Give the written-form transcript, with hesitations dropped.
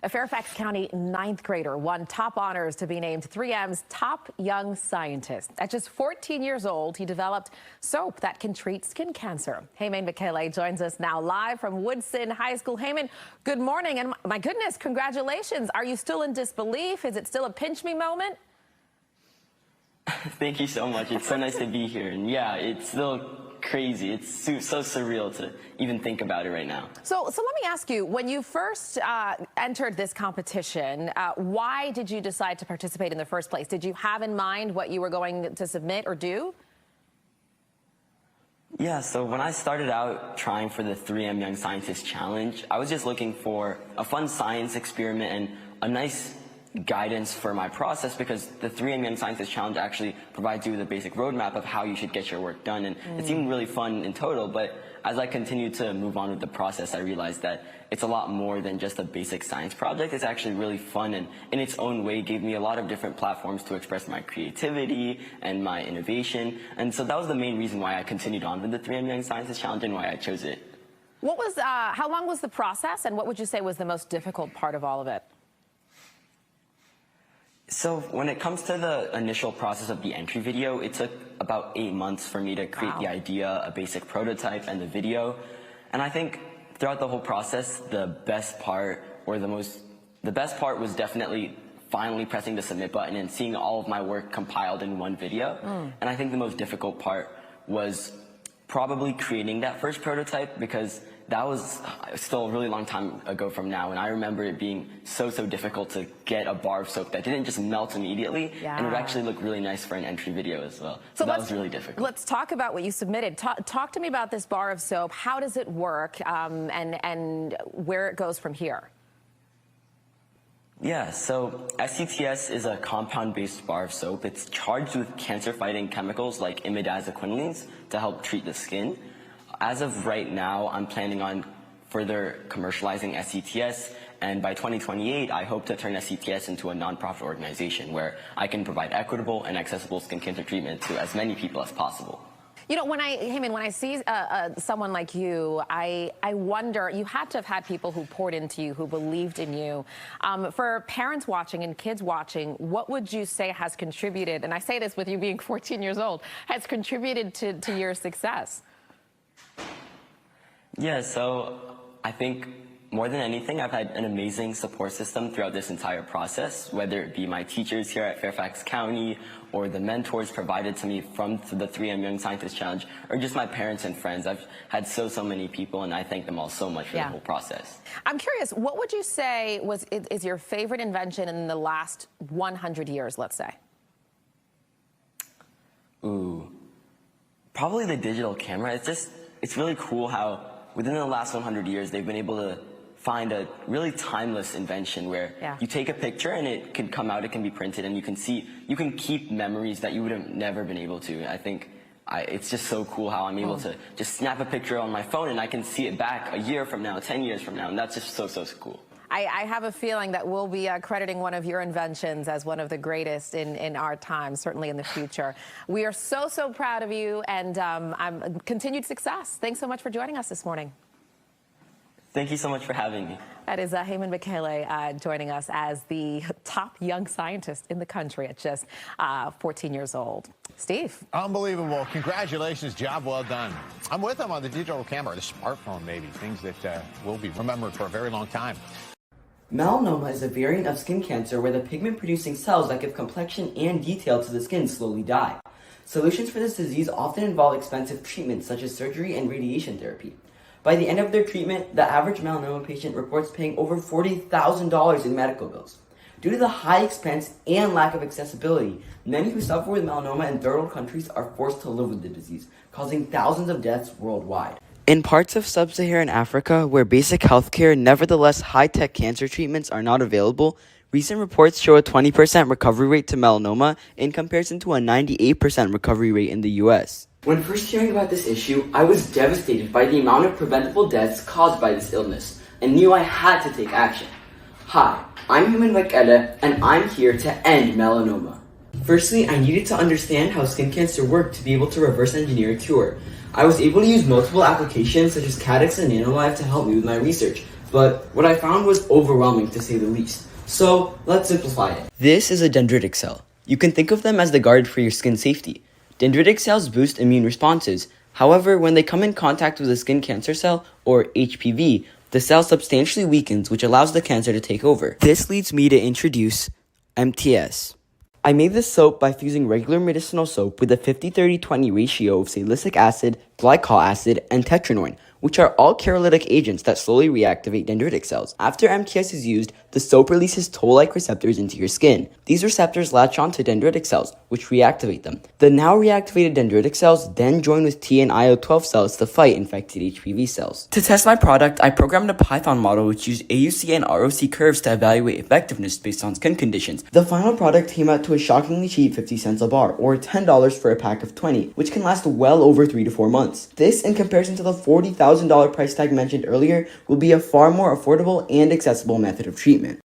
A Fairfax County ninth grader won top honors to be named 3M's top young scientist. At just 14 years old, he developed soap that can treat skin cancer. Heyman Michele joins us now live from Woodson High School. Heyman, good morning, and my goodness, congratulations. Are you still in disbelief? Is it still a pinch me moment? Thank you so much. It's so nice to be here. And yeah, it's still crazy. It's so surreal to even think about it right now. So let me ask you, when you first entered this competition, why did you decide to participate in the first place? Did you have in mind what you were going to submit or do? Yeah, so when I started out trying for the 3M Young Scientist Challenge, I was just looking for a fun science experiment and a nice guidance for my process, because the 3M Young Scientist Challenge actually provides you with a basic roadmap of how you should get your work done, and it seemed really fun in total. But as I continued to move on with the process, I realized that it's a lot more than just a basic science project. It's actually really fun, and in its own way gave me a lot of different platforms to express my creativity and my innovation. And so that was the main reason why I continued on with the 3M Young Scientist Challenge and why I chose it. What was, how long was the process, and what would you say was the most difficult part of all of it? So when it comes to the initial process of the entry video, it took about 8 months for me to create the idea, a basic prototype, and the video. And I think throughout the whole process, the best part was definitely finally pressing the submit button and seeing all of my work compiled in one video. And I think the most difficult part was probably creating that first prototype, because that was still a really long time ago from now, and I remember it being so difficult to get a bar of soap that didn't just melt immediately, and it would actually look really nice for an entry video as well. So that was really difficult. Let's talk about what you submitted. Talk to me about this bar of soap. How does it work, and where it goes from here? Yeah, so SCTS is a compound-based bar of soap. It's charged with cancer-fighting chemicals like imidazoquinolines to help treat the skin. As of right now, I'm planning on further commercializing SCTS, and by 2028, I hope to turn SCTS into a nonprofit organization where I can provide equitable and accessible skin cancer treatment to as many people as possible. You know, when I see someone like you, I wonder, you had to have had people who poured into you, who believed in you. For parents watching and kids watching, what would you say has contributed, and I say this with you being 14 years old, has contributed to your success? Yeah, so I think more than anything, I've had an amazing support system throughout this entire process, whether it be my teachers here at Fairfax County or the mentors provided to me from the 3M Young Scientist Challenge, or just my parents and friends. I've had so many people, and I thank them all so much for the whole process. I'm curious, what would you say is your favorite invention in the last 100 years, let's say? Ooh, probably the digital camera. It's really cool how within the last 100 years, they've been able to find a really timeless invention where you take a picture and it can come out, it can be printed, and you can keep memories that you would have never been able to. I think it's just so cool how I'm able to just snap a picture on my phone and I can see it back a year from now, 10 years from now, and that's just so cool. I have a feeling that we'll be crediting one of your inventions as one of the greatest in our time, certainly in the future. We are so proud of you, and continued success. Thanks so much for joining us this morning. Thank you so much for having me. That is Heyman Michele joining us as the top young scientist in the country at just 14 years old. Steve. Unbelievable. Congratulations. Job well done. I'm with him on the digital camera, the smartphone maybe, things that will be remembered for a very long time. Melanoma is a variant of skin cancer where the pigment-producing cells that give complexion and detail to the skin slowly die. Solutions for this disease often involve expensive treatments such as surgery and radiation therapy. By the end of their treatment, the average melanoma patient reports paying over $40,000 in medical bills. Due to the high expense and lack of accessibility, many who suffer with melanoma in third world countries are forced to live with the disease, causing thousands of deaths worldwide. In parts of sub-Saharan Africa, where basic healthcare, nevertheless high-tech cancer treatments are not available, recent reports show a 20% recovery rate to melanoma in comparison to a 98% recovery rate in the US. When first hearing about this issue, I was devastated by the amount of preventable deaths caused by this illness, and knew I had to take action. Hi, I'm Heyman Michele, and I'm here to end melanoma. Firstly, I needed to understand how skin cancer worked to be able to reverse engineer a cure. I was able to use multiple applications such as Cadex and NanoLive to help me with my research. but what I found was overwhelming to say the least. So let's simplify it. This is a dendritic cell. You can think of them as the guard for your skin safety. Dendritic cells boost immune responses. However, when they come in contact with a skin cancer cell, or HPV, the cell substantially weakens, which allows the cancer to take over. This leads me to introduce MTS. I made this soap by fusing regular medicinal soap with a 50-30-20 ratio of salicylic acid, glycol acid, and tetraenoin, which are all cherolytic agents that slowly reactivate dendritic cells. After MTS is used, the soap releases toll-like receptors into your skin. These receptors latch onto dendritic cells, which reactivate them. The now reactivated dendritic cells then join with T and IL-12 cells to fight infected HPV cells. To test my product, I programmed a Python model which used AUC and ROC curves to evaluate effectiveness based on skin conditions. The final product came out to a shockingly cheap 50 cents a bar, or $10 for a pack of 20, which can last well over 3 to 4 months. This, in comparison to the $40,000 price tag mentioned earlier, will be a far more affordable and accessible method of treatment.